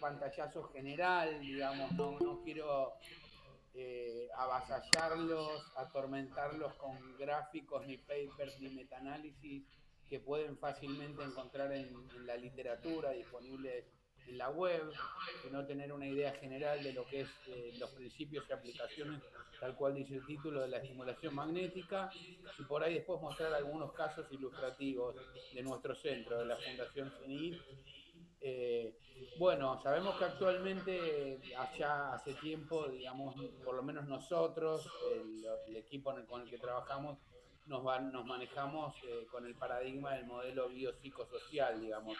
pantallazo general, digamos, no quiero avasallarlos, atormentarlos con gráficos, ni papers, ni metaanálisis que pueden fácilmente encontrar en la literatura disponible en la web, sino tener una idea general de lo que es los principios y aplicaciones, tal cual dice el título, de la estimulación magnética, y por ahí después mostrar algunos casos ilustrativos de nuestro centro, de la Fundación CENIT. eh, bueno, sabemos que actualmente, allá hace tiempo, digamos, por lo menos nosotros, el equipo con el que trabajamos, nos manejamos con el paradigma del modelo biopsicosocial, digamos,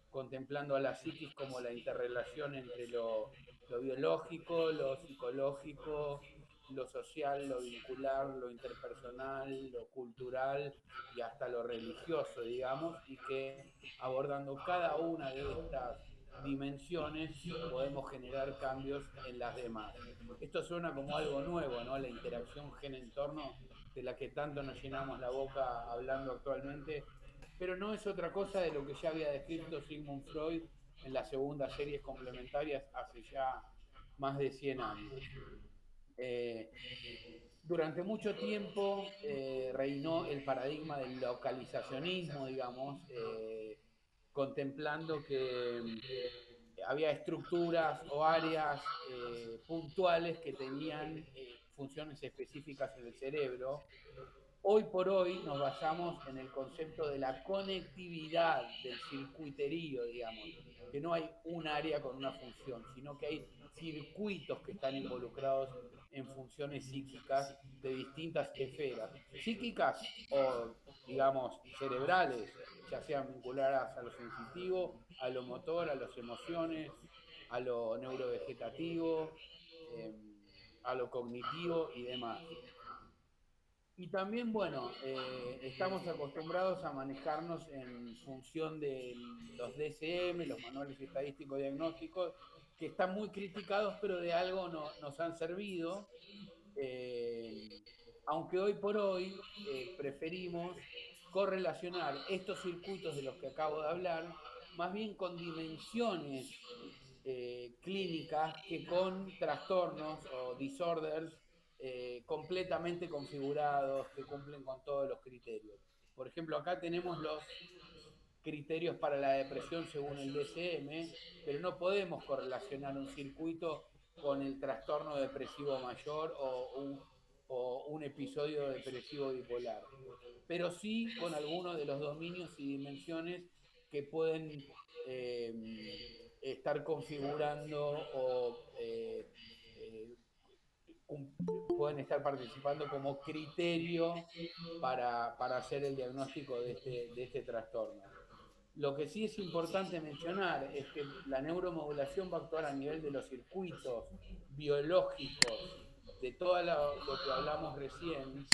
contemplando a la psiquis como la interrelación entre lo biológico, lo psicológico, lo social, lo vincular, lo interpersonal, lo cultural y hasta lo religioso, digamos, y que abordando cada una de estas dimensiones podemos generar cambios en las demás. Esto suena como algo nuevo, ¿no? La interacción gen-entorno de la que tanto nos llenamos la boca hablando actualmente, pero no es otra cosa de lo que ya había descrito Sigmund Freud en las segundas series complementarias hace ya más de 100 años. Eh, Durante mucho tiempo reinó el paradigma del localizacionismo, digamos, contemplando que había estructuras o áreas puntuales que tenían funciones específicas en el cerebro. Hoy por hoy nos basamos en el concepto de la conectividad del circuiterío, digamos, que no hay un área con una función, sino que hay circuitos que están involucrados en funciones psíquicas de distintas esferas, psíquicas o, digamos, cerebrales, ya sean vinculadas a lo sensitivo, a lo motor, a las emociones, a lo neurovegetativo, eh, a lo cognitivo y demás. Y también, bueno, estamos acostumbrados a manejarnos en función de los DSM, los manuales estadísticos diagnósticos, que están muy criticados, pero de algo nos han servido, eh, aunque hoy por hoy preferimos correlacionar estos circuitos de los que acabo de hablar, más bien con dimensiones clínicas que con trastornos o disorders completamente configurados, que cumplen con todos los criterios. Por ejemplo, acá tenemos los criterios para la depresión según el DSM, pero no podemos correlacionar un circuito con el trastorno depresivo mayor o un episodio depresivo bipolar, pero sí con algunos de los dominios y dimensiones que pueden eh, estar configurando o pueden estar participando como criterio para hacer el diagnóstico de este trastorno. Lo que sí es importante mencionar es que la neuromodulación va a actuar a nivel de los circuitos biológicos de todo lo que hablamos recién,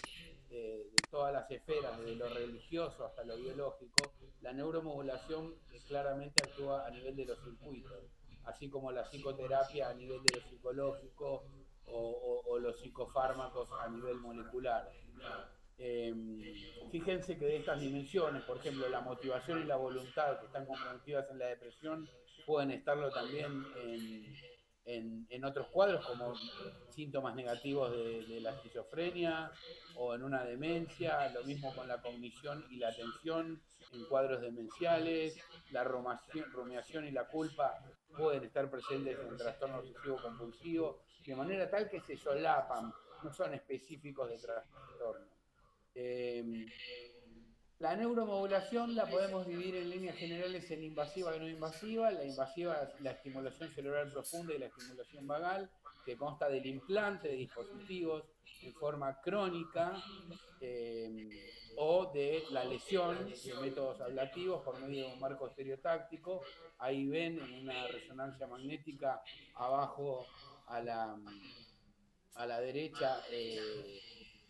de todas las esferas, desde lo religioso hasta lo biológico. La neuromodulación claramente actúa a nivel de los circuitos, así como la psicoterapia a nivel de lo psicológico o los psicofármacos a nivel molecular. Eh, Fíjense que de estas dimensiones, por ejemplo, la motivación y la voluntad que están comprometidas en la depresión, pueden estarlo también en otros cuadros como síntomas negativos de la esquizofrenia o en una demencia, lo mismo con la cognición y la atención en cuadros demenciales, la rumiación y la culpa pueden estar presentes en trastorno obsesivo compulsivo, de manera tal que se solapan, no son específicos de trastorno. Eh, la neuromodulación la podemos dividir en líneas generales en invasiva y no invasiva. La invasiva es la estimulación cerebral profunda y la estimulación vagal, que consta del implante de dispositivos en forma crónica o de la lesión de métodos ablativos por medio de un marco estereotáctico. Ahí ven en una resonancia magnética abajo a la derecha,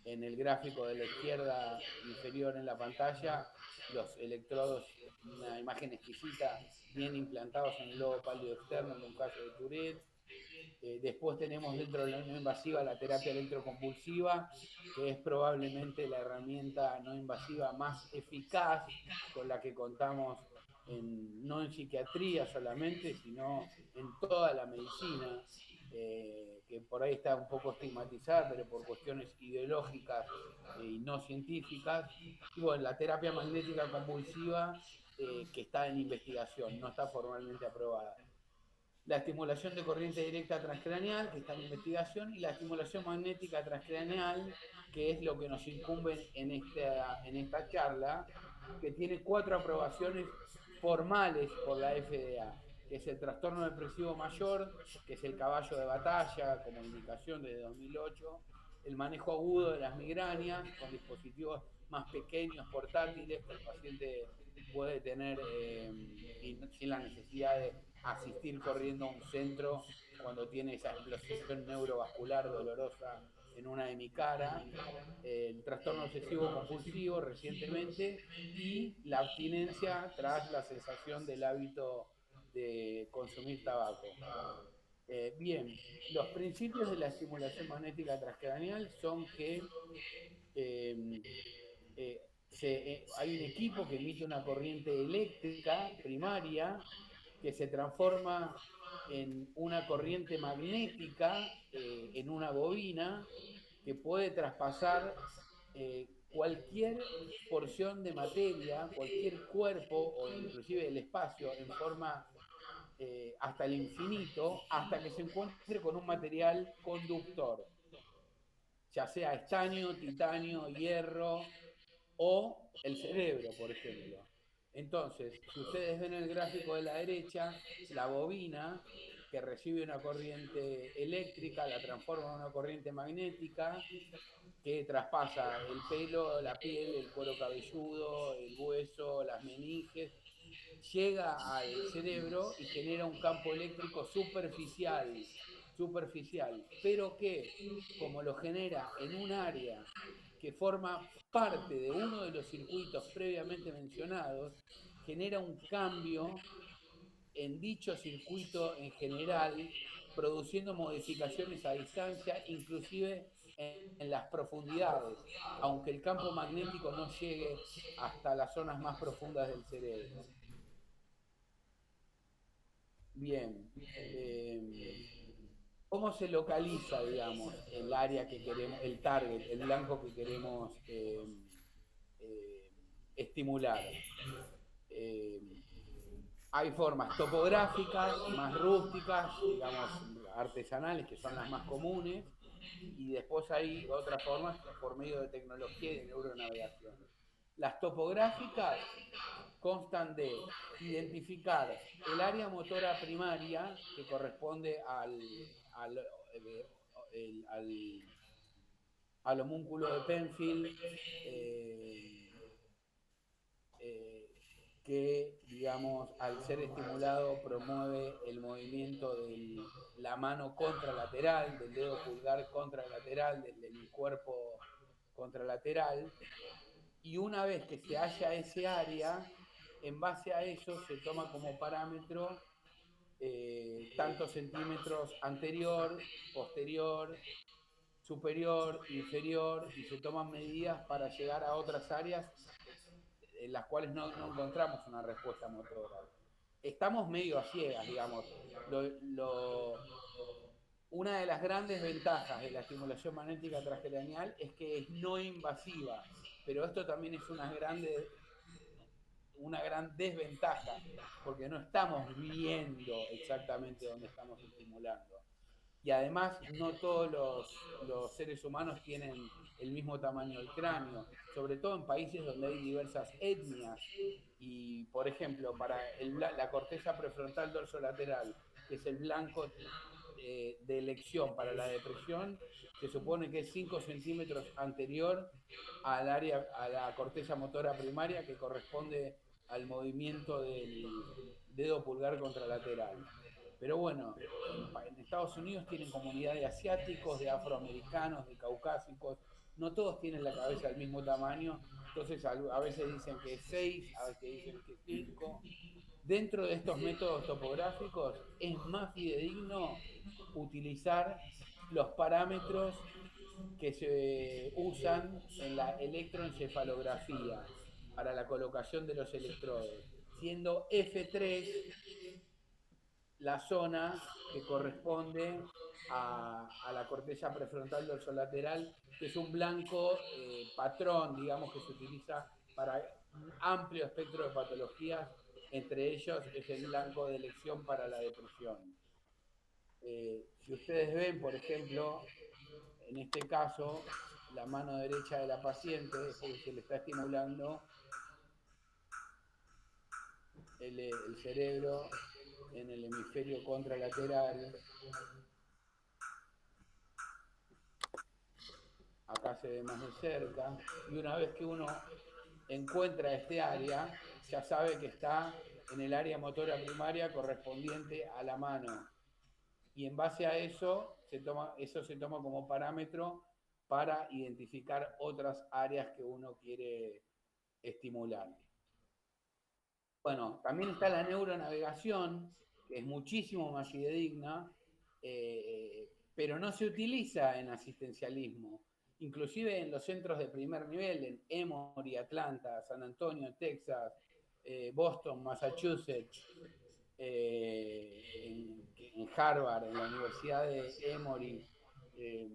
en el gráfico de la izquierda inferior en la pantalla, los electrodos, una imagen exquisita, bien implantados en el lobo pálido externo en un caso de Tourette. Después tenemos dentro de la no invasiva la terapia electroconvulsiva, que es probablemente la herramienta no invasiva más eficaz con la que contamos no en psiquiatría solamente, sino en toda la medicina, que por ahí está un poco estigmatizada, pero por cuestiones ideológicas y no científicas. Y bueno, la terapia magnética convulsiva, que está en investigación, no está formalmente aprobada. La estimulación de corriente directa transcraneal, que está en investigación, y la estimulación magnética transcraneal, que es lo que nos incumbe en esta charla, que tiene 4 aprobaciones formales por la FDA, que es el trastorno depresivo mayor, que es el caballo de batalla como indicación desde 2008, el manejo agudo de las migrañas con dispositivos más pequeños, portátiles, que el paciente puede tener sin la necesidad de asistir corriendo a un centro cuando tiene esa explosión neurovascular dolorosa en una hemicara, el trastorno obsesivo compulsivo recientemente y la abstinencia tras la cesación del hábito de consumir tabaco. Bien, los principios de la estimulación magnética transcranial son que eh, hay un equipo que emite una corriente eléctrica primaria que se transforma en una corriente magnética en una bobina que puede traspasar cualquier porción de materia, cualquier cuerpo o inclusive el espacio en forma hasta el infinito, hasta que se encuentre con un material conductor, ya sea estaño, titanio, hierro o el cerebro, por ejemplo. Entonces, si ustedes ven el gráfico de la derecha, la bobina que recibe una corriente eléctrica la transforma en una corriente magnética que traspasa el pelo, la piel, el cuero cabelludo, el hueso, las meninges, llega al cerebro y genera un campo eléctrico superficial, pero que como lo genera en un área que forma parte de uno de los circuitos previamente mencionados, genera un cambio en dicho circuito en general, produciendo modificaciones a distancia, inclusive en las profundidades, aunque el campo magnético no llegue hasta las zonas más profundas del cerebro. Bien. Eh, ¿Cómo se localiza, digamos, el área que queremos, el target, el blanco que queremos eh, estimular? Eh, Hay formas topográficas, más rústicas, digamos, artesanales, que son las más comunes, y después hay otras formas por medio de tecnología y de neuronavegación. Las topográficas constan de identificar el área motora primaria que corresponde al, al homúnculo de Penfield, eh, eh, que, digamos, al ser estimulado promueve el movimiento de la mano contralateral, del dedo pulgar contralateral, del cuerpo contralateral, y una vez que se halla ese área, en base a eso se toma como parámetro tantos centímetros anterior, posterior, superior, inferior, y se toman medidas para llegar a otras áreas en las cuales no encontramos una respuesta motora. Estamos medio a ciegas, digamos. Una de las grandes ventajas de la estimulación magnética transcranial es que es no invasiva, pero esto también es una gran desventaja, porque no estamos viendo exactamente dónde estamos estimulando. Y además no todos los seres humanos tienen el mismo tamaño del cráneo, sobre todo en países donde hay diversas etnias. Y, por ejemplo, para la corteza prefrontal dorsolateral, que es el blanco de elección para la depresión, se supone que es 5 centímetros anterior al área, a la corteza motora primaria que corresponde al movimiento del dedo pulgar contralateral. Pero bueno, en Estados Unidos tienen comunidad de asiáticos, de afroamericanos, de caucásicos, no todos tienen la cabeza del mismo tamaño, entonces a veces dicen que es 6, a veces dicen que es 5. Dentro de estos métodos topográficos es más fidedigno utilizar los parámetros que se usan en la electroencefalografía para la colocación de los electrodos. siendo F3 la zona que corresponde a la corteza prefrontal dorsolateral, que es un blanco patrón, digamos, que se utiliza para un amplio espectro de patologías, entre ellos es el blanco de elección para la depresión. Si ustedes ven, por ejemplo, en este caso, la mano derecha de la paciente es porque se le está estimulando el cerebro en el hemisferio contralateral. Acá se ve más de cerca, y una vez que uno encuentra este área, ya sabe que está en el área motora primaria correspondiente a la mano. Y en base a eso, eso se toma como parámetro para identificar otras áreas que uno quiere estimular. Bueno, también está la neuronavegación, que es muchísimo más fidedigna, pero no se utiliza en asistencialismo. Inclusive en los centros de primer nivel, en Emory, Atlanta, San Antonio, Texas, Boston, Massachusetts, en Harvard, en la Universidad de Emory, eh,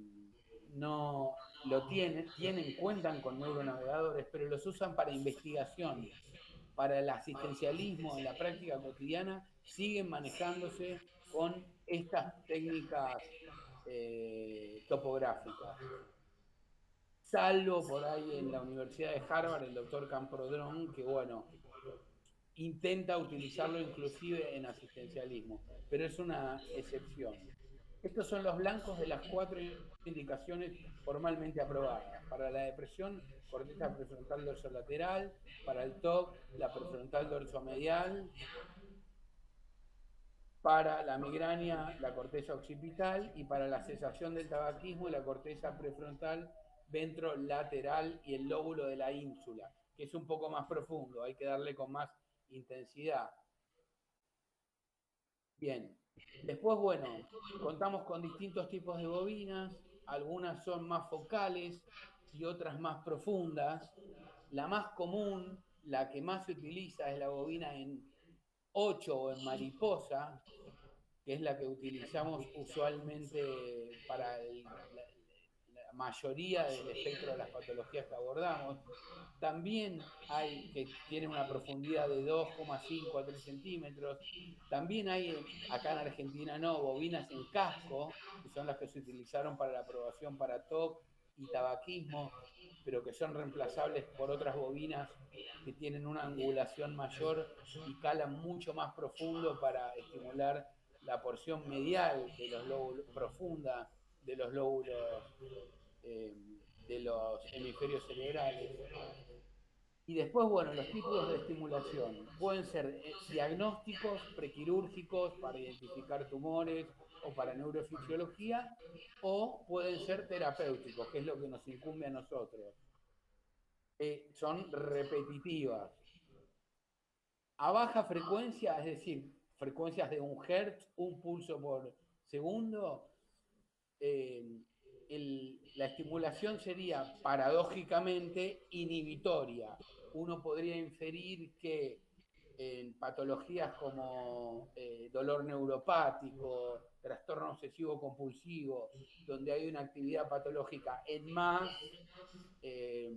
no lo cuentan con neuronavegadores, pero los usan para investigación. Para el asistencialismo en la práctica cotidiana siguen manejándose con estas técnicas topográficas. Salvo por ahí en la Universidad de Harvard, el doctor Camprodrón, que bueno, intenta utilizarlo inclusive en asistencialismo, pero es una excepción. Estos son los blancos de las 4 indicaciones formalmente aprobadas. Para la depresión, corteza prefrontal dorsolateral; para el TOC, la prefrontal dorsomedial; para la migraña, la corteza occipital; y para la cesación del tabaquismo, la corteza prefrontal ventrolateral y el lóbulo de la ínsula, que es un poco más profundo, hay que darle con más intensidad. Bien, después, bueno, contamos con distintos tipos de bobinas, algunas son más focales y otras más profundas. La más común, la que más se utiliza, es la bobina en 8 o en mariposa, que es la que utilizamos usualmente para la mayoría del espectro de las patologías que abordamos. También hay que tienen una profundidad de 2,5 a 3 centímetros. También hay, acá en Argentina no, bobinas en casco, que son las que se utilizaron para la aprobación para TOC y tabaquismo, pero que son reemplazables por otras bobinas que tienen una angulación mayor y calan mucho más profundo para estimular la porción medial de los lóbulos, profunda de los lóbulos eh, de los hemisferios cerebrales. Y después, bueno, los tipos de estimulación pueden ser diagnósticos, prequirúrgicos para identificar tumores o para neurofisiología, o pueden ser terapéuticos, que es lo que nos incumbe a nosotros. Son repetitivas. A baja frecuencia, es decir, frecuencias de 1 Hz, un pulso por segundo, eh, la estimulación sería paradójicamente inhibitoria. Uno podría inferir que en patologías como dolor neuropático, trastorno obsesivo compulsivo, donde hay una actividad patológica en más, eh,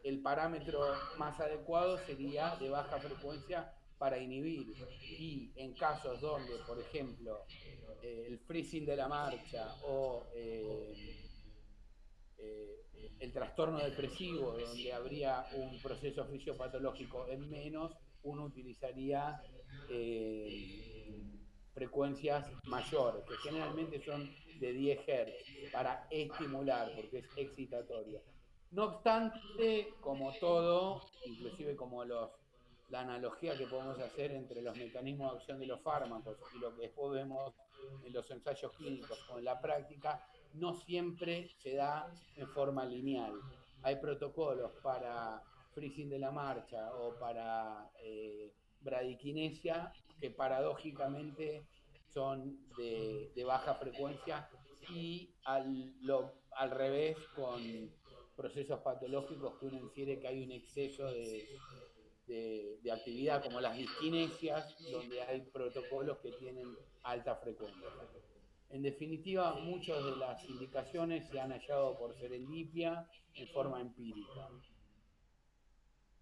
el parámetro más adecuado sería de baja frecuencia para inhibir. Y en casos donde, por ejemplo, el freezing de la marcha o el trastorno depresivo, donde habría un proceso fisiopatológico en menos, uno utilizaría eh, frecuencias mayores, que generalmente son de 10 Hz, para estimular, porque es excitatorio. No obstante, como todo, inclusive como la analogía que podemos hacer entre los mecanismos de acción de los fármacos y lo que después vemos en los ensayos clínicos o en la práctica, no siempre se da en forma lineal. Hay protocolos para freezing de la marcha o para bradiquinesia que paradójicamente son de baja frecuencia, y al revés con procesos patológicos que uno infiere que hay un exceso de actividad como las disquinesias, donde hay protocolos que tienen alta frecuencia. En definitiva, muchas de las indicaciones se han hallado por serendipia en forma empírica.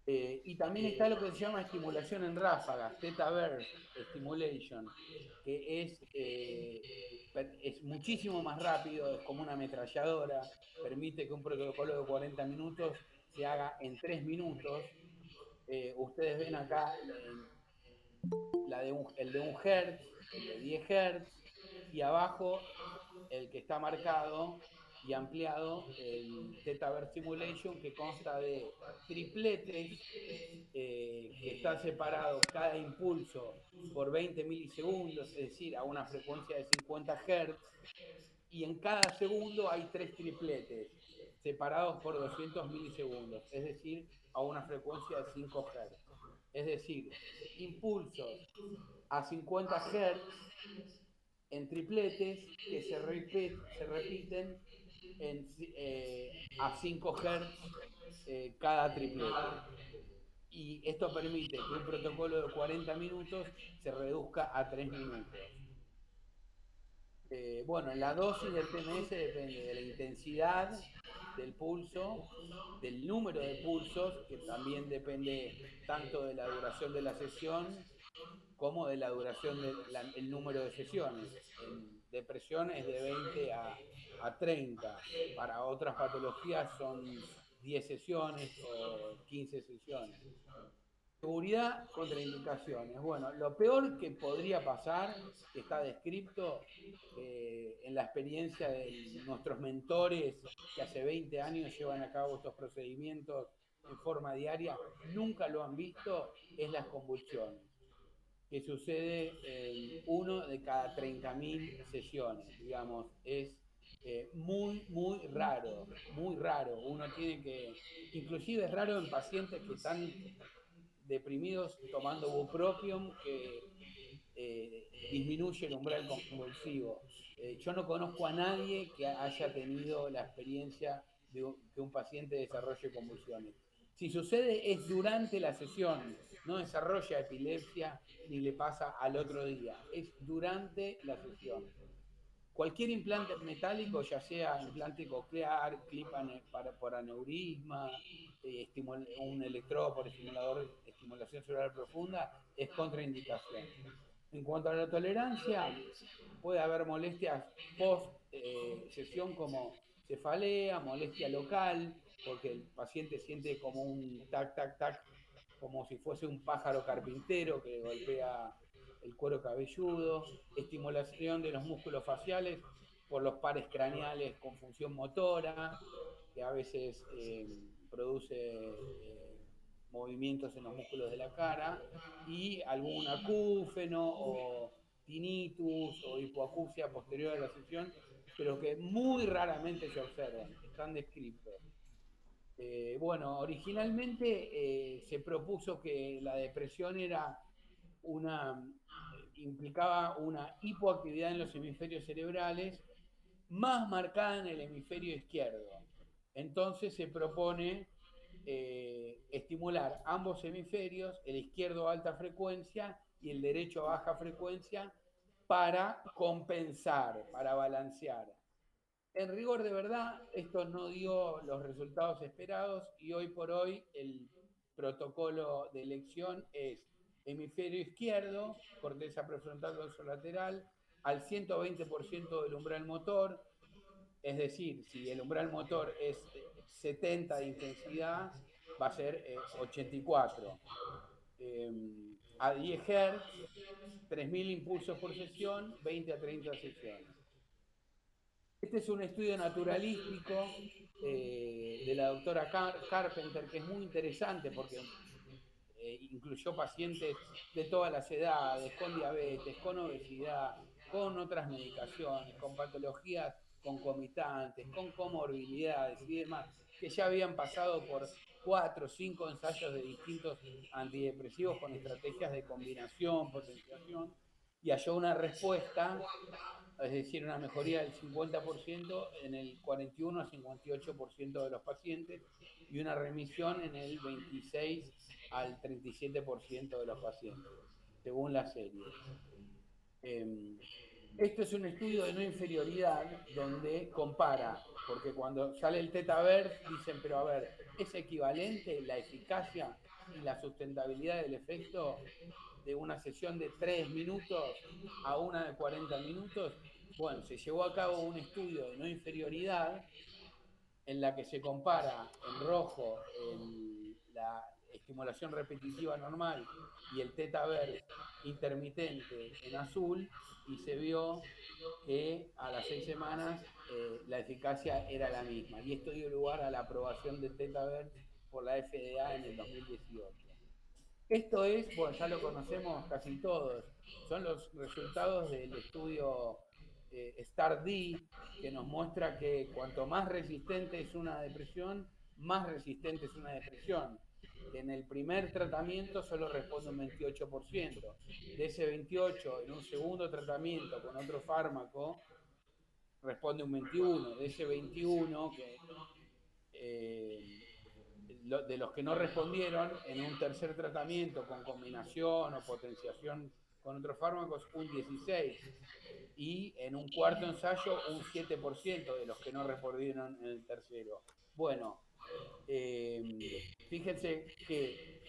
Y también está lo que se llama estimulación en ráfagas, theta burst stimulation, que es muchísimo más rápido, es como una ametralladora, permite que un protocolo de 40 minutos se haga en 3 minutos. Ustedes ven acá el de 1 Hz, el de 10 Hz, y abajo el que está marcado y ampliado, el Theta Burst Simulation, que consta de tripletes que está separado cada impulso por 20 milisegundos, es decir, a una frecuencia de 50 Hz, y en cada segundo hay 3 tripletes separados por 200 milisegundos, es decir, a una frecuencia de 5 Hz. Es decir, impulsos a 50 Hz en tripletes que se repiten a 5 Hz cada triplete. Y esto permite que un protocolo de 40 minutos se reduzca a 3 minutos. Bueno, la dosis del TMS depende de la intensidad del pulso, del número de pulsos, que también depende tanto de la duración de la sesión como de la duración del número de sesiones. En depresión es de 20 a 30. Para otras patologías son 10 sesiones o 15 sesiones. Seguridad contra indicaciones. Bueno, lo peor que podría pasar, que está descrito en la experiencia de nuestros mentores que hace 20 años llevan a cabo estos procedimientos en forma diaria, nunca lo han visto, es las convulsiones, que sucede en 1 de cada 30.000 sesiones, digamos, es muy raro, muy raro. Uno tiene que, inclusive es raro en pacientes que están deprimidos tomando bupropión, que disminuye el umbral convulsivo. Yo no conozco a nadie que haya tenido la experiencia de que un paciente desarrolle convulsiones. Si sucede es durante la sesión, no desarrolla epilepsia ni le pasa al otro día, es durante la sesión. Cualquier implante metálico, ya sea implante coclear, clip por aneurisma, un electrodo por estimulación cerebral profunda, es contraindicación. En cuanto a la tolerancia, puede haber molestias post sesión como cefalea, molestia local, porque el paciente siente como un tac, tac, tac, como si fuese un pájaro carpintero que golpea el cuero cabelludo, estimulación de los músculos faciales por los pares craneales con función motora, que a veces produce movimientos en los músculos de la cara, y algún acúfeno o tinnitus o hipoacusia posterior a la sesión, pero que muy raramente se observan, están descritos. Bueno, originalmente se propuso que la depresión implicaba una hipoactividad en los hemisferios cerebrales más marcada en el hemisferio izquierdo. Entonces se propone estimular ambos hemisferios, el izquierdo a alta frecuencia y el derecho a baja frecuencia, para compensar, para balancear. En rigor de verdad, esto no dio los resultados esperados y hoy por hoy el protocolo de elección es hemisferio izquierdo, corteza prefrontal dorsolateral, al 120% del umbral motor, es decir, si el umbral motor es 70 de intensidad, va a ser 84. A 10 Hz, 3.000 impulsos por sesión, 20 a 30 sesiones. Este es un estudio naturalístico de la doctora Carpenter, que es muy interesante porque incluyó pacientes de todas las edades, con diabetes, con obesidad, con otras medicaciones, con patologías concomitantes, con comorbilidades y demás, que ya habían pasado por 4 o 5 ensayos de distintos antidepresivos con estrategias de combinación, potenciación, y halló una respuesta, es decir, una mejoría del 50% en el 41 a 58% de los pacientes y una remisión en el 26 al 37% de los pacientes, según la serie. Eh, Esto es un estudio de no inferioridad donde compara, porque cuando sale el Tetaverse dicen, pero a ver, ¿es equivalente la eficacia y la sustentabilidad del efecto de una sesión de 3 minutos a una de 40 minutos? Bueno, se llevó a cabo un estudio de no inferioridad en la que se compara en rojo la estimulación repetitiva normal y el tetaverse intermitente en azul, y se vio que a las 6 semanas la eficacia era la misma. Y esto dio lugar a la aprobación del tetaverse por la FDA en el 2018. Esto es, bueno, ya lo conocemos casi todos, son los resultados del estudio STAR-D, que nos muestra que cuanto más resistente es una depresión, más resistente es una depresión. Que en el primer tratamiento solo responde un 28%. De ese 28, en un segundo tratamiento con otro fármaco, responde un 21%. De ese 21, eh, de los que no respondieron, en un tercer tratamiento con combinación o potenciación con otros fármacos, un 16%, y en un cuarto ensayo un 7% de los que no respondieron en el tercero. Bueno, fíjense que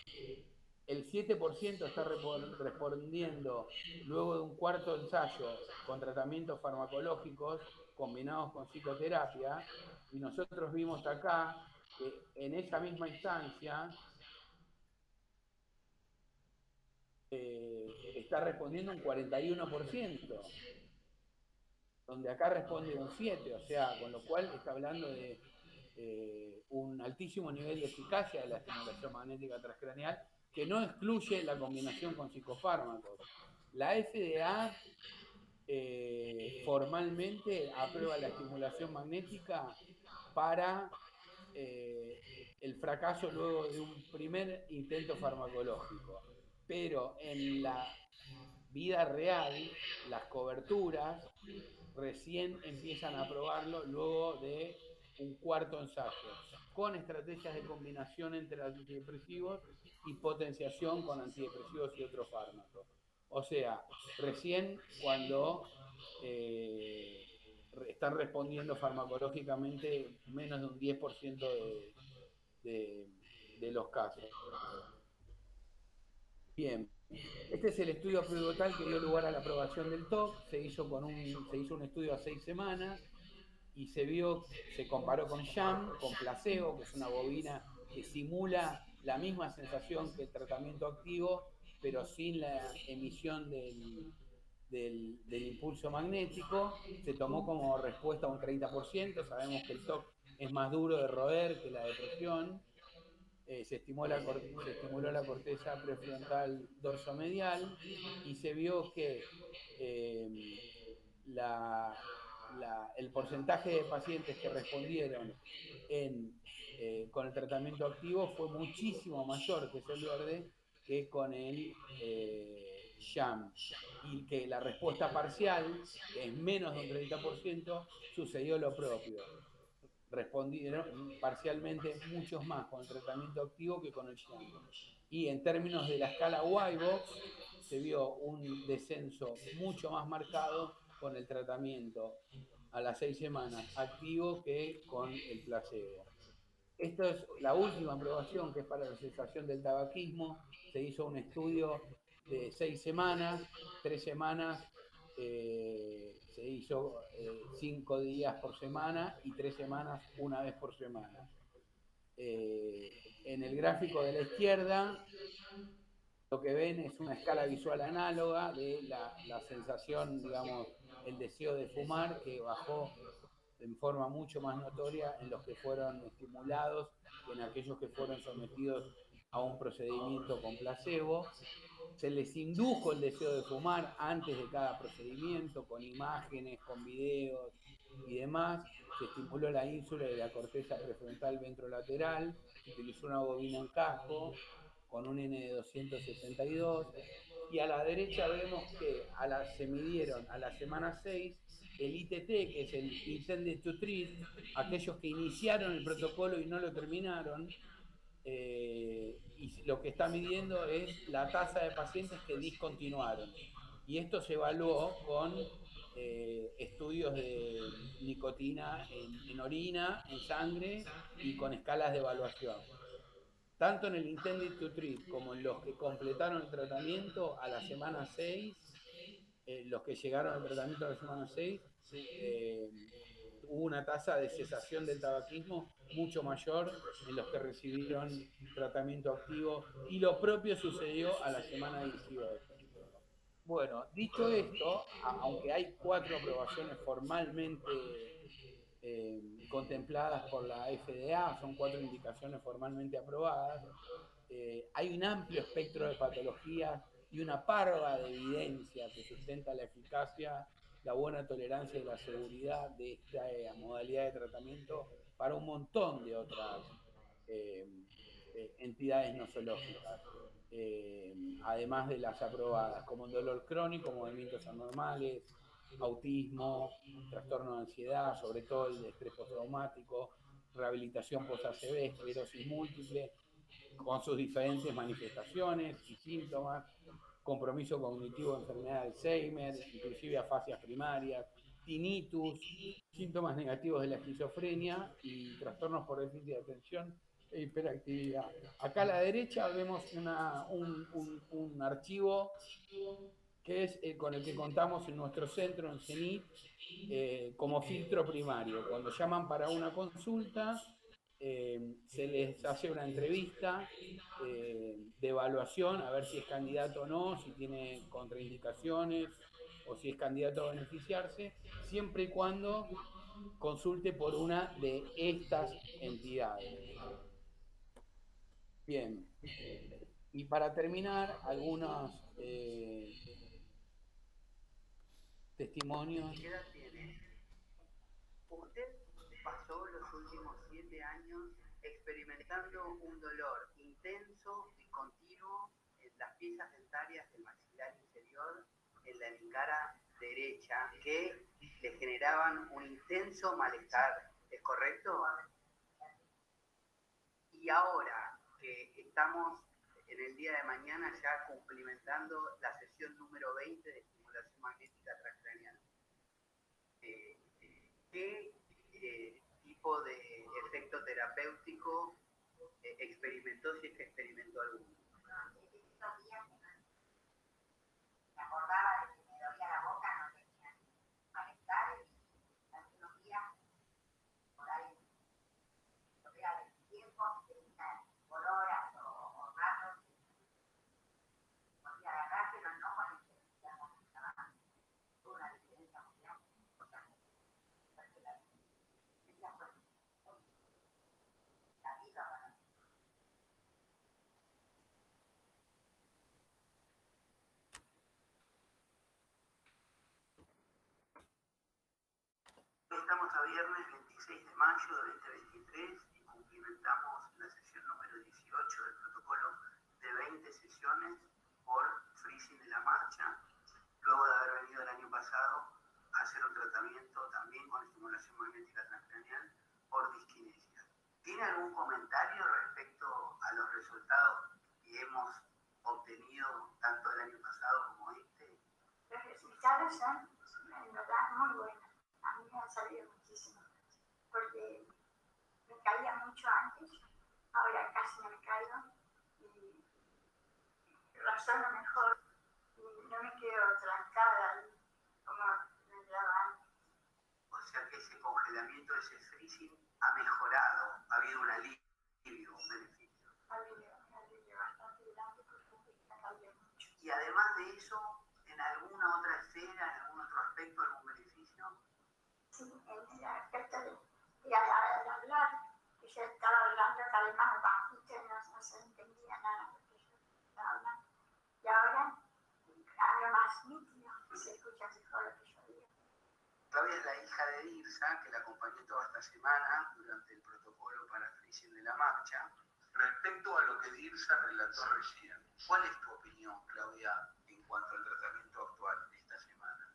el 7% está respondiendo luego de un cuarto ensayo con tratamientos farmacológicos combinados con psicoterapia, y nosotros vimos acá que en esa misma instancia está respondiendo un 41%, donde acá responde un 7%, o sea, con lo cual está hablando de un altísimo nivel de eficacia de la estimulación magnética transcraneal, que no excluye la combinación con psicofármacos. La FDA formalmente aprueba la estimulación magnética para eh, el fracaso luego de un primer intento farmacológico. Pero en la vida real, las coberturas recién empiezan a probarlo luego de un cuarto ensayo, con estrategias de combinación entre antidepresivos y potenciación con antidepresivos y otros fármacos. O sea, recién cuando eh, están respondiendo farmacológicamente menos de un 10% de, de los casos. Bien, este es el estudio pivotal que dio lugar a la aprobación del TOC. Se hizo un estudio a 6 semanas y se comparó con sham, con placebo, que es una bobina que simula la misma sensación que el tratamiento activo, pero sin la emisión del impulso magnético. Se tomó como respuesta un 30%. Sabemos que el TOC es más duro de roer que la depresión. Se estimuló la corteza prefrontal dorsomedial y se vio que eh, la, el porcentaje de pacientes que respondieron con el tratamiento activo fue muchísimo mayor, que es el verde, que con el sham. Y que la respuesta parcial, que es menos de un 30%, sucedió lo propio. Respondieron parcialmente muchos más con el tratamiento activo que con el sham. Y en términos de la escala Y-Box, se vio un descenso mucho más marcado con el tratamiento a las 6 semanas activo que con el placebo. Esta es la última aprobación, que es para la cesación del tabaquismo. Se hizo un estudio de 6 semanas, 3 semanas se hizo 5 días por semana y 3 semanas una vez por semana. En el gráfico de la izquierda lo que ven es una escala visual análoga de la sensación, digamos, el deseo de fumar, que bajó en forma mucho más notoria en los que fueron estimulados que en aquellos que fueron sometidos a un procedimiento con placebo. Se les indujo el deseo de fumar antes de cada procedimiento, con imágenes, con videos y demás. Se estimuló la ínsula y la corteza prefrontal ventrolateral. Se utilizó una bobina en casco con un N de 262. Y a la derecha vemos que se midieron a la semana 6 el ITT, que es el Intended to Treat, aquellos que iniciaron el protocolo y no lo terminaron, y lo que está midiendo es la tasa de pacientes que discontinuaron. Y esto se evaluó con estudios de nicotina en orina, en sangre y con escalas de evaluación. Tanto en el Intended to Treat como en los que completaron el tratamiento a la semana 6, los que llegaron al tratamiento a la semana 6, eh, hubo una tasa de cesación del tabaquismo mucho mayor en los que recibieron tratamiento activo, y lo propio sucedió a la semana 18. Bueno, dicho esto, aunque hay 4 aprobaciones formalmente contempladas por la FDA, son 4 indicaciones formalmente aprobadas, hay un amplio espectro de patologías y una parva de evidencia que sustenta la eficacia, la buena tolerancia y la seguridad de esta modalidad de tratamiento para un montón de otras eh, entidades nosológicas, además de las aprobadas, como el dolor crónico, movimientos anormales, autismo, trastorno de ansiedad, sobre todo el de estrés postraumático, rehabilitación post-ACV, esclerosis múltiple, con sus diferentes manifestaciones y síntomas, compromiso cognitivo de enfermedad de Alzheimer, inclusive afasias primarias, tinnitus, síntomas negativos de la esquizofrenia y trastornos por déficit de atención e hiperactividad. Acá a la derecha vemos un archivo que es con el que contamos en nuestro centro, en CENIT, como filtro primario. Cuando llaman para una consulta, se les hace una entrevista de evaluación, a ver si es candidato o no, si tiene contraindicaciones o si es candidato a beneficiarse, siempre y cuando consulte por una de estas entidades. Bien, y para terminar, algunos testimonios. ¿Qué edad tiene? Usted pasó los últimos 7 años experimentando un dolor intenso y continuo en las piezas dentarias del maxilar inferior, en la cara derecha, que le generaban un intenso malestar. ¿Es correcto? Y ahora que estamos en el día de mañana ya cumplimentando la sesión número 20 de estimulación magnética transcraniana, ¿qué tipo de efecto terapéutico experimentó, si es que experimentó alguno? Me acordaba de que me dolía la boca, no tenía malestar y algunos días por ahí, era de tiempo, por horas o ratos, podía agarrar, pero no con intensidad, una diferencia muy grande. Esa fue la vida para mí. Estamos a viernes 26 de mayo de 2023 y cumplimentamos la sesión número 18 del protocolo de 20 sesiones por freezing de la marcha, luego de haber venido el año pasado a hacer un tratamiento también con estimulación magnética transcranial por disquinesia. ¿Tiene algún comentario respecto a los resultados que hemos obtenido tanto el año pasado como este? Los resultados son, en verdad, muy buenos. A mí me ha servido muchísimo, porque me caía mucho antes, ahora casi no me caigo, y razono mejor, y no me quedo trancada como me quedaba antes. O sea que ese congelamiento, ese freezing, ha mejorado, ha habido un alivio, un beneficio. Ha habido un alivio bastante grande porque me caía mucho. Y además de eso, ¿en alguna otra esfera, en algún otro aspecto, algún beneficio? Sí, en el aspecto de al hablar, que yo estaba hablando cada vez más bajito y no se entendía nada de lo que yo estaba hablando. Y ahora hablo más nítido y se escucha mejor lo que yo digo. Claudia es la hija de Dirza, que la acompañó toda esta semana durante el protocolo para freezing de la marcha. Respecto a lo que Dirza relató recién, ¿cuál es tu opinión, Claudia, en cuanto al tratamiento actual de esta semana?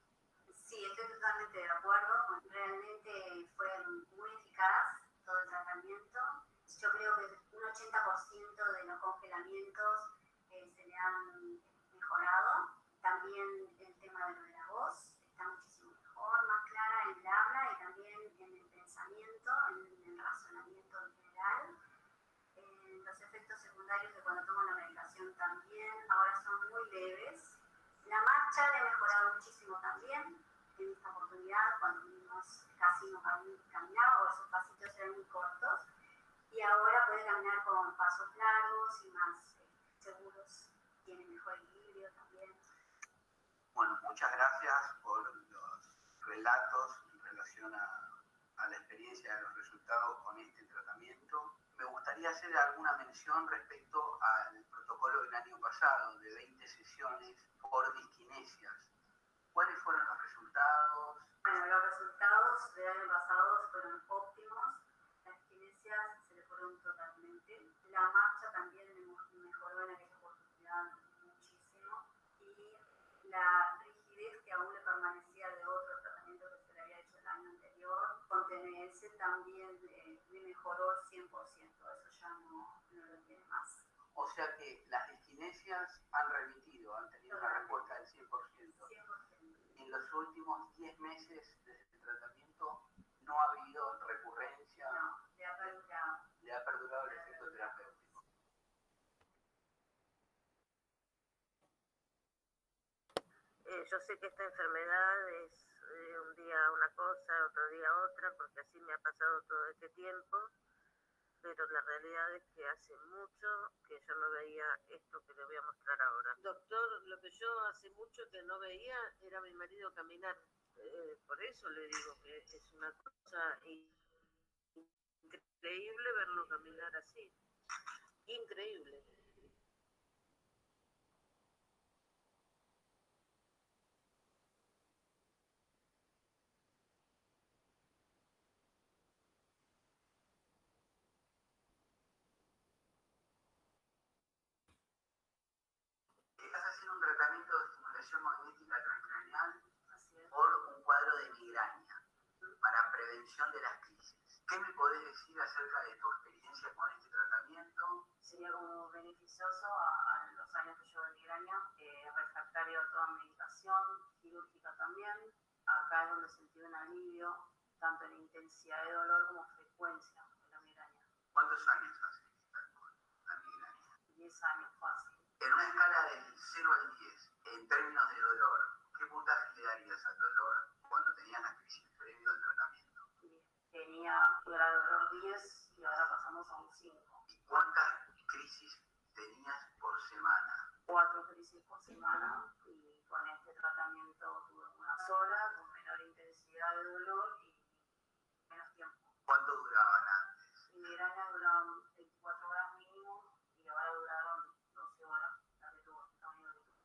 Sí, estoy totalmente de acuerdo. Realmente fue muy eficaz todo el tratamiento. Yo creo que un 80% comentarios de cuando tomo la medicación también, ahora son muy leves. La marcha la he mejorado muchísimo también en esta oportunidad, cuando casi no caminaba, o esos pasitos eran muy cortos, y ahora puede caminar con pasos largos y más seguros, tiene mejor equilibrio también. Bueno, muchas gracias por los relatos en relación a la experiencia de los resultados con este tratamiento. Me gustaría hacer alguna mención respecto al protocolo del año pasado, de 20 sesiones por disquinesias. ¿Cuáles fueron los resultados? Bueno, los resultados del año pasado fueron óptimos. Las disquinesias se le fueron totalmente. La marcha también mejoró en aquella oportunidad muchísimo. Y la rigidez que aún le permanecía de otro tratamiento que se le había hecho el año anterior, con TMS también le mejoró 100%, eso ya no lo tiene más. O sea que las disquinesias han remitido, han tenido una respuesta del 100%. 100%. En los últimos 10 meses desde el tratamiento no ha habido recurrencia. No, le ha perdurado. Le ha perdurado el efecto terapéutico. Yo sé que esta enfermedad es un día una cosa, otro día otra, porque así me ha pasado todo este tiempo, pero la realidad es que hace mucho que yo no veía esto que le voy a mostrar ahora. Doctor, lo que yo hace mucho que no veía era a mi marido caminar. Por eso le digo que es una cosa increíble verlo caminar así. Increíble. Estás haciendo un tratamiento de estimulación magnética transcraneal por un cuadro de migraña para prevención de las crisis. ¿Qué me podés decir acerca de tu experiencia con este tratamiento? Sería como beneficioso a los años que llevo de migraña, refractario a toda medicación, quirúrgica también. Acá es donde sentí un alivio, tanto en intensidad de dolor como frecuencia de la migraña. ¿Cuántos años hace la migraña? 10 años fácil. En una escala del 0 al 10, en términos de dolor, ¿qué puntaje le darías al dolor cuando tenías la crisis previo al tratamiento? Tenía dolor 10 y ahora pasamos a un 5. ¿Y cuántas crisis tenías por semana? 4 crisis por semana, y con este tratamiento tuve una sola, con menor intensidad de dolor y menos tiempo. ¿Cuánto duraban antes? Mi migraña duraban 24 horas mínimo y ahora duraron 12 horas, la que tuvo, la única que tuvo.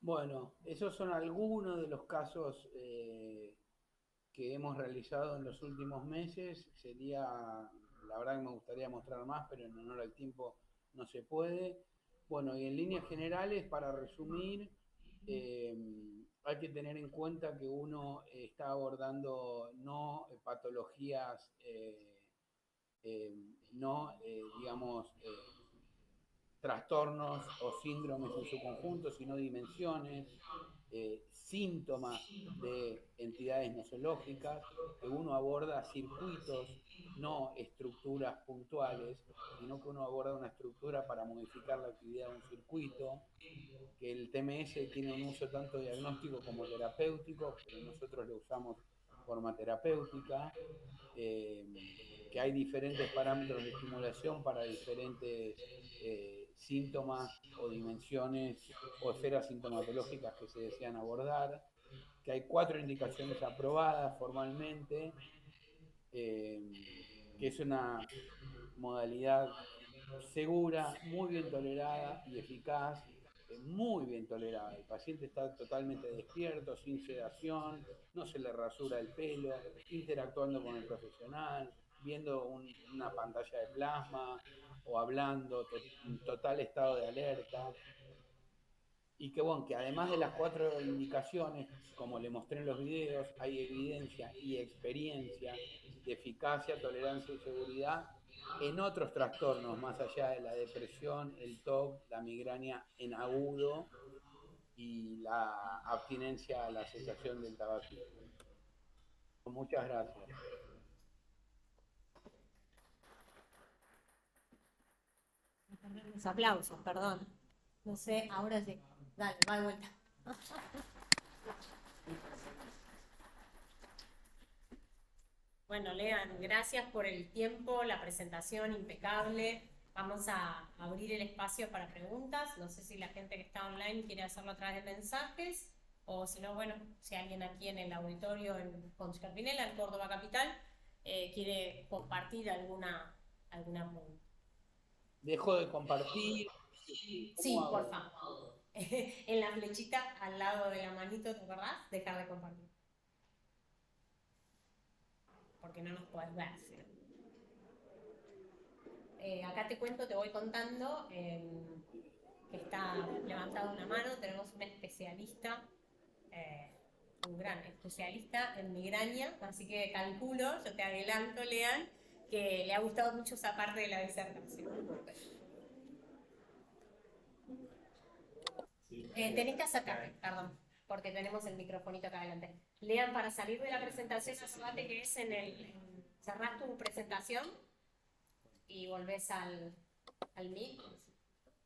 Bueno, esos son algunos de los casos que hemos realizado en los últimos meses. La verdad que me gustaría mostrar más, pero en honor al tiempo no se puede. Bueno, y en líneas generales, para resumir, hay que tener en cuenta que uno está abordando no patologías, no, digamos, trastornos o síndromes en su conjunto, sino dimensiones, síntomas de entidades nosológicas, que uno aborda circuitos, no estructuras puntuales, sino que uno aborda una estructura para modificar la actividad de un circuito, que el TMS tiene un uso tanto diagnóstico como terapéutico, pero nosotros lo usamos forma terapéutica, eh, que hay diferentes parámetros de estimulación para diferentes síntomas o dimensiones o esferas sintomatológicas que se desean abordar, que hay 4 indicaciones aprobadas formalmente, eh, que es una modalidad segura, muy bien tolerada y eficaz, muy bien tolerada. El paciente está totalmente despierto, sin sedación, no se le rasura el pelo, interactuando con el profesional, viendo una pantalla de plasma o hablando, en total estado de alerta. Y que bueno, que además de las 4 indicaciones, como le mostré en los videos, hay evidencia y experiencia de eficacia, tolerancia y seguridad en otros trastornos, más allá de la depresión, el TOC, la migraña en agudo y la abstinencia a la cesación del tabaquismo. Muchas gracias. Los aplausos, perdón. No sé, ahora sí. Dale, va de vuelta. Bueno, Lean, gracias por el tiempo, la presentación impecable. Vamos a abrir el espacio para preguntas. No sé si la gente que está online quiere hacerlo a través de mensajes o si no, bueno, si alguien aquí en el auditorio en Ponce Carpinela, en Córdoba Capital, quiere compartir alguna pregunta. Dejo de compartir. ¿Cómo Sí, hago? porfa. En la flechita al lado de la manito, ¿te acordás? Dejar de compartir. Porque no nos podés ver. ¿Sí? Acá te cuento, te voy contando que está levantada una mano. Tenemos un especialista, un gran especialista en migraña, así que calculo, yo te adelanto, Lean, que le ha gustado mucho esa parte de la disertación. Tenés que acercarte, perdón, porque tenemos el microfonito acá adelante. Lean, para salir de la presentación, asegúrate que es cerrás tu presentación y volvés al mic.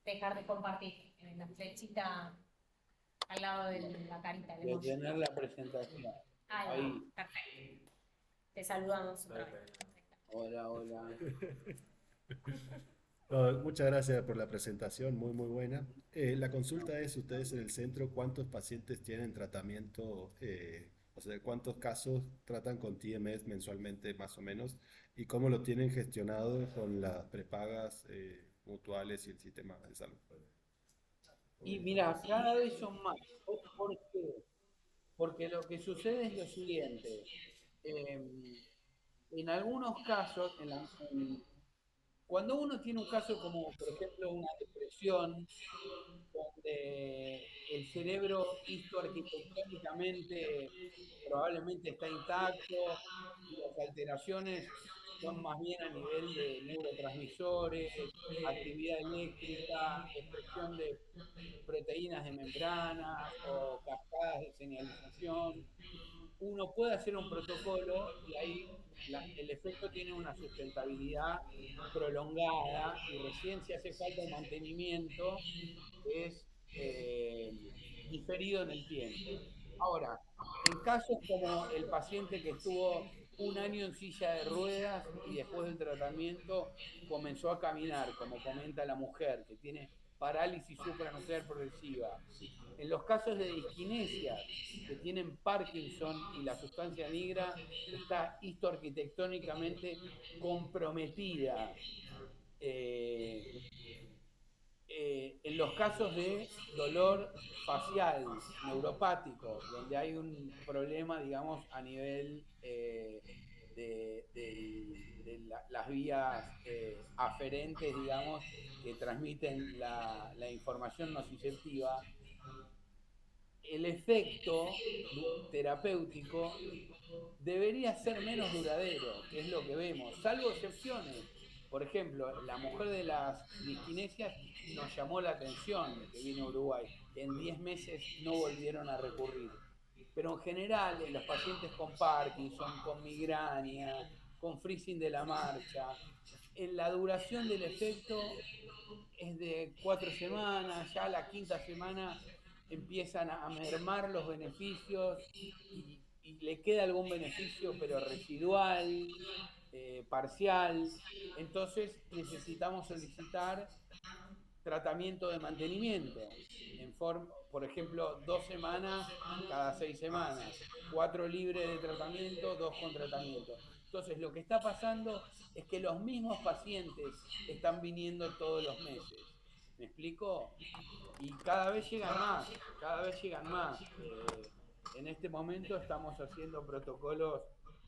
Dejar de compartir en la flechita al lado de la carita del emoji. Detener la presentación. Ahí va, Ahí. perfecto. Te saludamos otra vez. Hola, hola. No, muchas gracias por la presentación, muy muy buena. La consulta es, ustedes en el centro, ¿cuántos pacientes tienen tratamiento? O sea, ¿cuántos casos tratan con TMS mensualmente más o menos? ¿Y cómo lo tienen gestionado con las prepagas mutuales y el sistema de salud? Y mira, cada vez son más. ¿Por qué? Porque lo que sucede es lo siguiente. En algunos casos, cuando uno tiene un caso como, por ejemplo, una depresión, donde el cerebro histoarquitectónicamente probablemente está intacto y las alteraciones son más bien a nivel de neurotransmisores, actividad eléctrica, expresión de proteínas de membranas o cascadas de señalización. Uno puede hacer un protocolo y ahí el efecto tiene una sustentabilidad prolongada y recién si hace falta un mantenimiento es eh, diferido en el tiempo. Ahora, en casos como el paciente que estuvo un año en silla de ruedas y después del tratamiento comenzó a caminar, como comenta la mujer, que tiene parálisis supranuclear progresiva. En los casos de disquinesias que tienen Parkinson y la sustancia negra está histoarquitectónicamente comprometida. Eh, en los casos de dolor facial neuropático, donde hay un problema, digamos, a nivel las vías aferentes, digamos, que transmiten la información nociceptiva, el efecto terapéutico debería ser menos duradero, que es lo que vemos, salvo excepciones. Por ejemplo, la mujer de las disquinesias nos llamó la atención que vino a Uruguay, que en 10 meses no volvieron a recurrir. Pero en general, en los pacientes con Parkinson, con migraña, con freezing de la marcha, en la duración del efecto es de 4 semanas, ya la quinta semana empiezan a mermar los beneficios y le queda algún beneficio, pero residual, parcial. Entonces necesitamos solicitar tratamiento de mantenimiento, por ejemplo, 2 semanas cada 6 semanas, 4 libres de tratamiento, 2 con tratamiento. Entonces, lo que está pasando es que los mismos pacientes están viniendo todos los meses. ¿Me explico? Y cada vez llegan más, cada vez llegan más. En este momento estamos haciendo protocolos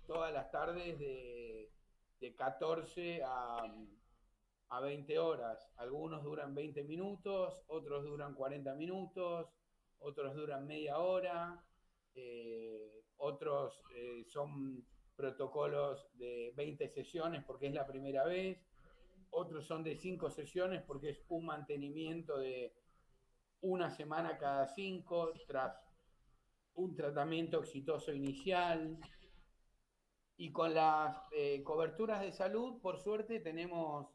todas las tardes de 14 a 20 horas. Algunos duran 20 minutos, otros duran 40 minutos, otros duran media hora, otros son protocolos de 20 sesiones porque es la primera vez, otros son de 5 sesiones porque es un mantenimiento de una semana cada 5 tras un tratamiento exitoso inicial. Y con las coberturas de salud, por suerte, tenemos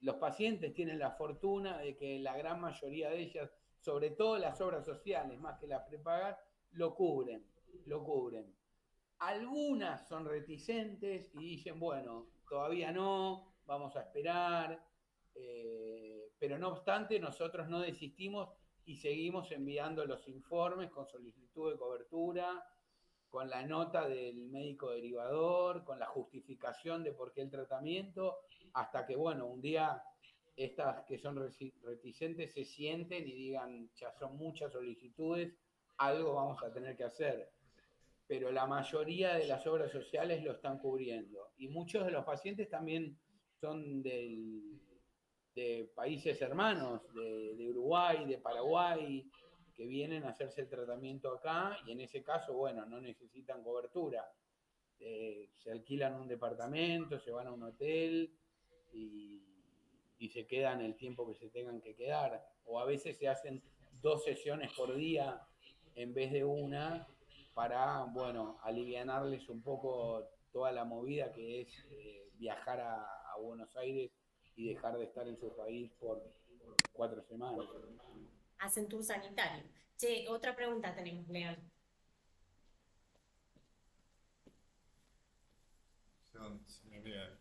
los pacientes tienen la fortuna de que la gran mayoría de ellas, sobre todo las obras sociales, más que las prepagas, lo cubren, lo cubren. Algunas son reticentes y dicen, bueno, todavía no, vamos a esperar, pero no obstante nosotros no desistimos y seguimos enviando los informes con solicitud de cobertura, con la nota del médico derivador, con la justificación de por qué el tratamiento, hasta que, bueno, un día estas que son reticentes se sienten y digan, ya son muchas solicitudes, algo vamos a tener que hacer. Pero la mayoría de las obras sociales lo están cubriendo. Y muchos de los pacientes también son de países hermanos, de Uruguay, de Paraguay, que vienen a hacerse el tratamiento acá y en ese caso, bueno, no necesitan cobertura. Se alquilan un departamento, se van a un hotel y, y se quedan el tiempo que se tengan que quedar. O a veces se hacen 2 sesiones por día en vez de una para, bueno, alivianarles un poco toda la movida que es viajar a Buenos Aires y dejar de estar en su país por 4 semanas. Hacen tour sanitario. Che, otra pregunta tenemos, Lean. Se me olvida.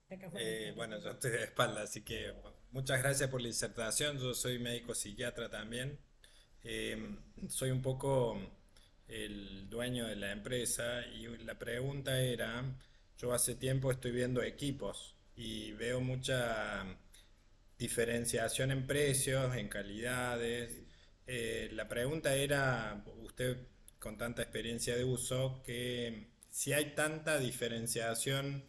Acá Bueno, yo estoy de espalda, así que bueno, muchas gracias por la disertación. Yo soy médico psiquiatra también. Soy un poco el dueño de la empresa y la pregunta era, yo hace tiempo estoy viendo equipos y veo mucha diferenciación en precios, en calidades. La pregunta era, usted con tanta experiencia de uso, que si hay tanta diferenciación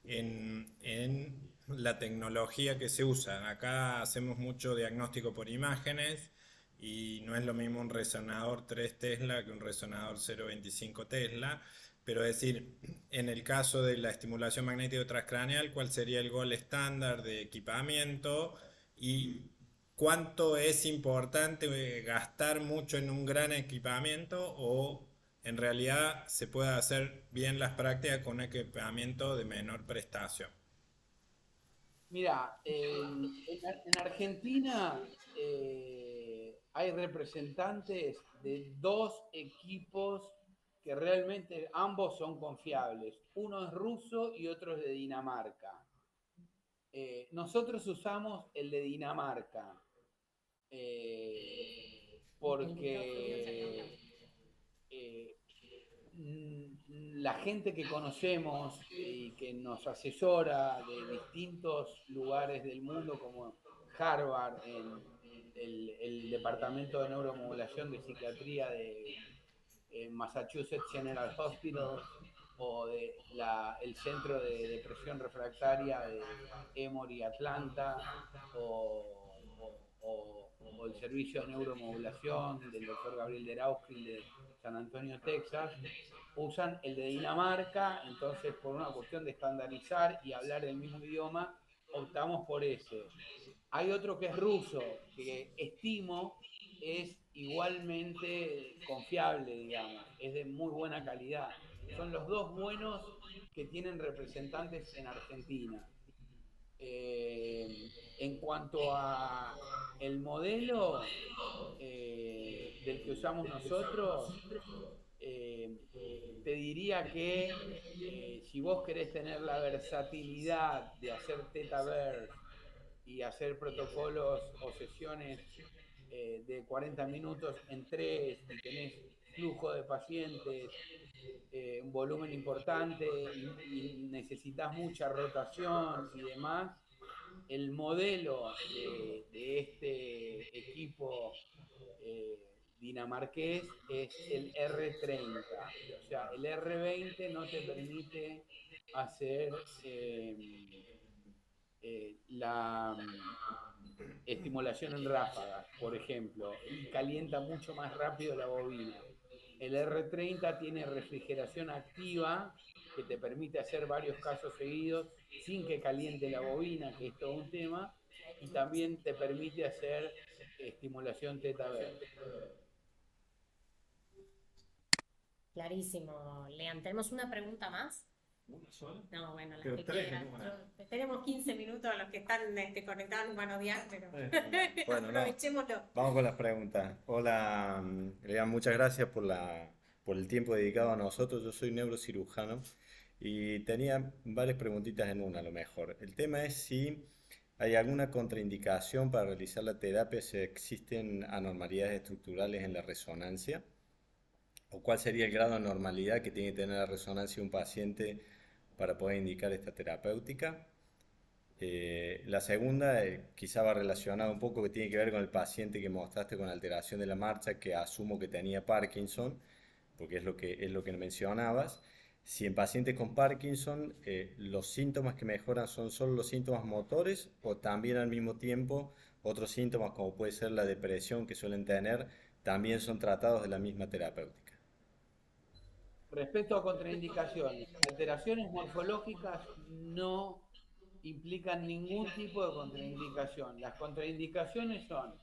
en la tecnología que se usa. Acá hacemos mucho diagnóstico por imágenes y no es lo mismo un resonador 3 Tesla que un resonador 0,25 Tesla. Pero es decir, en el caso de la estimulación magnética transcraneal, ¿cuál sería el gol estándar de equipamiento? ¿Y cuánto es importante gastar mucho en un gran equipamiento o en realidad se puede hacer bien las prácticas con un equipamiento de menor prestación? Mira, en Argentina hay representantes de 2 equipos que realmente ambos son confiables. Uno es ruso y otro es de Dinamarca. Nosotros usamos el de Dinamarca el micrófono se acaba. porque la gente que conocemos y que nos asesora de distintos lugares del mundo, como Harvard, el Departamento de Neuromodulación de Psiquiatría de Massachusetts General Hospital, o el Centro de Depresión Refractaria de Emory, Atlanta, o el Servicio de Neuromodulación del doctor Gabriel Derausky de San Antonio, Texas, usan el de Dinamarca. Entonces, por una cuestión de estandarizar y hablar el mismo idioma, optamos por ese. Hay otro que es ruso, que estimo es igualmente confiable, digamos, es de muy buena calidad. Son los dos buenos que tienen representantes en Argentina. En cuanto a el modelo del que usamos nosotros, eh, te diría que si vos querés tener la versatilidad de hacer Theta Burst y hacer protocolos o sesiones de 40 minutos en 3 y tenés flujo de pacientes, un volumen importante y necesitas mucha rotación y demás, el modelo de este equipo dinamarqués es el R30. O sea, el R20 no te permite hacer la estimulación en ráfagas, por ejemplo, y calienta mucho más rápido la bobina. El R30 tiene refrigeración activa que te permite hacer varios casos seguidos sin que caliente la bobina, que es todo un tema, y también te permite hacer estimulación teta Burst. Clarísimo, Lean. ¿Tenemos una pregunta más? No, bueno, las Pero que tres quieran. en una. Tenemos 15 minutos los que están conectados en Humano Dial, pero Bueno, no. aprovechémoslo. Vamos con las preguntas. Hola, Lean, muchas gracias por el tiempo dedicado a nosotros. Yo soy neurocirujano y tenía varias preguntitas en una a lo mejor. El tema es si hay alguna contraindicación para realizar la terapia si existen anormalidades estructurales en la resonancia o cuál sería el grado de normalidad que tiene que tener la resonancia de un paciente para poder indicar esta terapéutica. La segunda quizá va relacionada un poco que tiene que ver con el paciente que mostraste con alteración de la marcha, que asumo que tenía Parkinson, porque es lo que mencionabas. Si en pacientes con Parkinson los síntomas que mejoran son solo los síntomas motores o también al mismo tiempo otros síntomas como puede ser la depresión que suelen tener, también son tratados de la misma terapéutica. Respecto a contraindicaciones, alteraciones morfológicas no implican ningún tipo de contraindicación. Las contraindicaciones son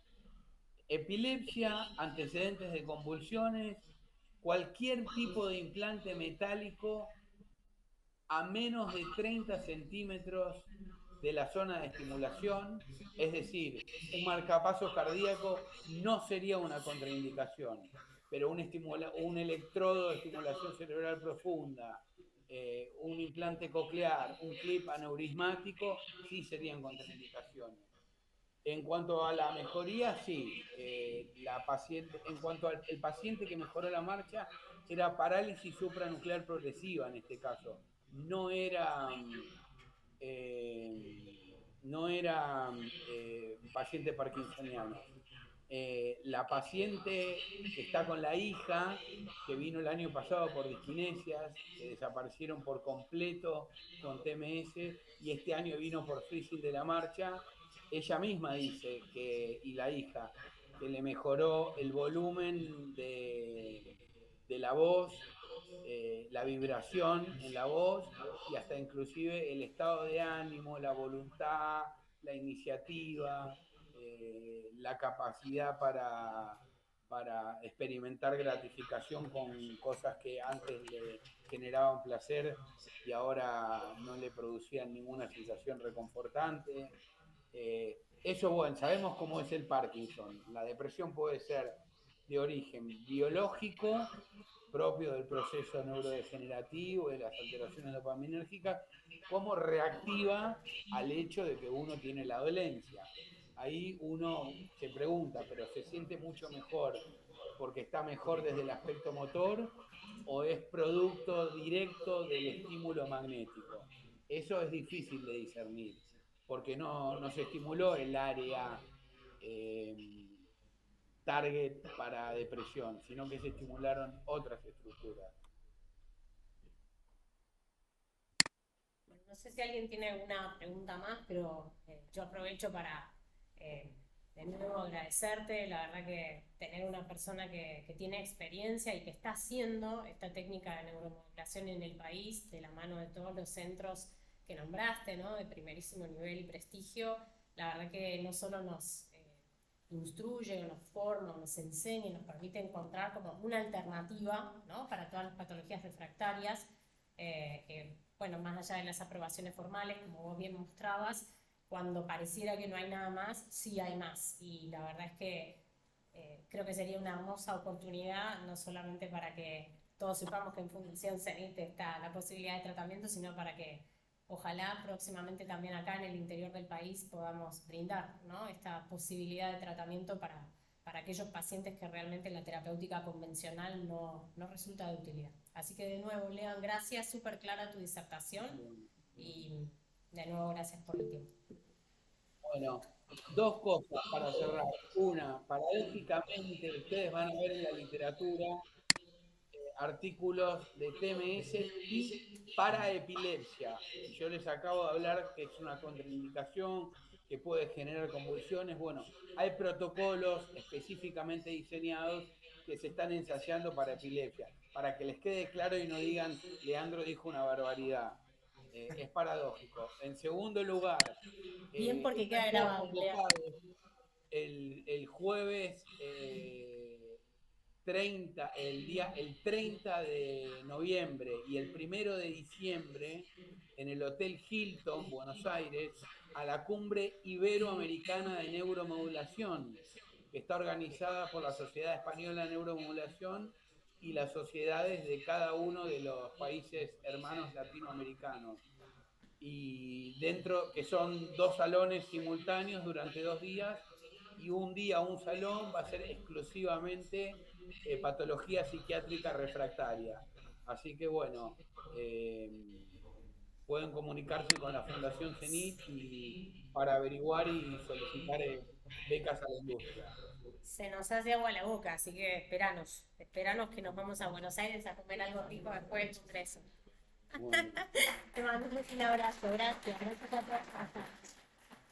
epilepsia, antecedentes de convulsiones, cualquier tipo de implante metálico a menos de 30 centímetros de la zona de estimulación, es decir, un marcapasos cardíaco no sería una contraindicación, pero un electrodo de estimulación cerebral profunda, un implante coclear, un clip aneurismático, sí serían contraindicaciones. En cuanto a la mejoría, sí. En cuanto al paciente que mejoró la marcha, era parálisis supranuclear progresiva en este caso. No era, no era paciente parkinsoniano. La paciente que está con la hija, que vino el año pasado por disquinesias, que desaparecieron por completo con TMS, y este año vino por freezing de la marcha, ella misma dice que, y la hija, que le mejoró el volumen de la voz, la vibración en la voz y hasta inclusive el estado de ánimo, la voluntad, la iniciativa, la capacidad para experimentar gratificación con cosas que antes le generaban placer y ahora no le producían ninguna sensación reconfortante. Eso, bueno, sabemos cómo es el Parkinson. La depresión puede ser de origen biológico, propio del proceso neurodegenerativo, de las alteraciones dopaminérgicas, como reactiva al hecho de que uno tiene la dolencia. Ahí uno se pregunta, pero se siente mucho mejor porque está mejor desde el aspecto motor o es producto directo del estímulo magnético. Eso es difícil de discernir porque no se estimuló el área eh, target para depresión, sino que se estimularon otras estructuras. No sé si alguien tiene alguna pregunta más, pero yo aprovecho para de nuevo agradecerte. La verdad que tener una persona que tiene experiencia y que está haciendo esta técnica de neuromodulación en el país, de la mano de todos los centros que nombraste, ¿no? De primerísimo nivel y prestigio, la verdad que no solo nos instruye, nos forma, nos enseña y nos permite encontrar como una alternativa, ¿no? Para todas las patologías refractarias, que, bueno, más allá de las aprobaciones formales, como vos bien mostrabas, cuando pareciera que no hay nada más, sí hay más. Y la verdad es que creo que sería una hermosa oportunidad, no solamente para que todos sepamos que en Fundación Cenit está la posibilidad de tratamiento, sino para que ojalá próximamente también acá en el interior del país podamos brindar, ¿no? Esta posibilidad de tratamiento para aquellos pacientes que realmente la terapéutica convencional no resulta de utilidad. Así que de nuevo, Lean, gracias, súper clara tu disertación y de nuevo gracias por el tiempo. Bueno, dos cosas para cerrar. Una, paradójicamente, ustedes van a ver en la literatura artículos de TMS y para epilepsia. Yo les acabo de hablar que es una contraindicación, que puede generar convulsiones. Bueno, hay protocolos específicamente diseñados que se están ensayando para epilepsia. Para que les quede claro y no digan, Leandro dijo una barbaridad. Es paradójico. En segundo lugar, bien porque queda están todos grabado, Lean. convocados el jueves el 30 de noviembre y el 1 de diciembre en el Hotel Hilton, Buenos Aires, a la Cumbre Iberoamericana de Neuromodulación, que está organizada por la Sociedad Española de Neuromodulación y las sociedades de cada uno de los países hermanos latinoamericanos. Y dentro, que son 2 salones simultáneos durante 2 días, y un día un salón va a ser exclusivamente patología psiquiátrica refractaria. Así que bueno, pueden comunicarse con la Fundación CENIT para averiguar y solicitar becas a la industria. Se nos hace agua la boca, así que esperanos que nos vamos a Buenos Aires a comer algo rico después del congreso. Bueno, Te mando un abrazo, gracias a todos.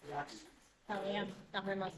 gracias. Nos vemos.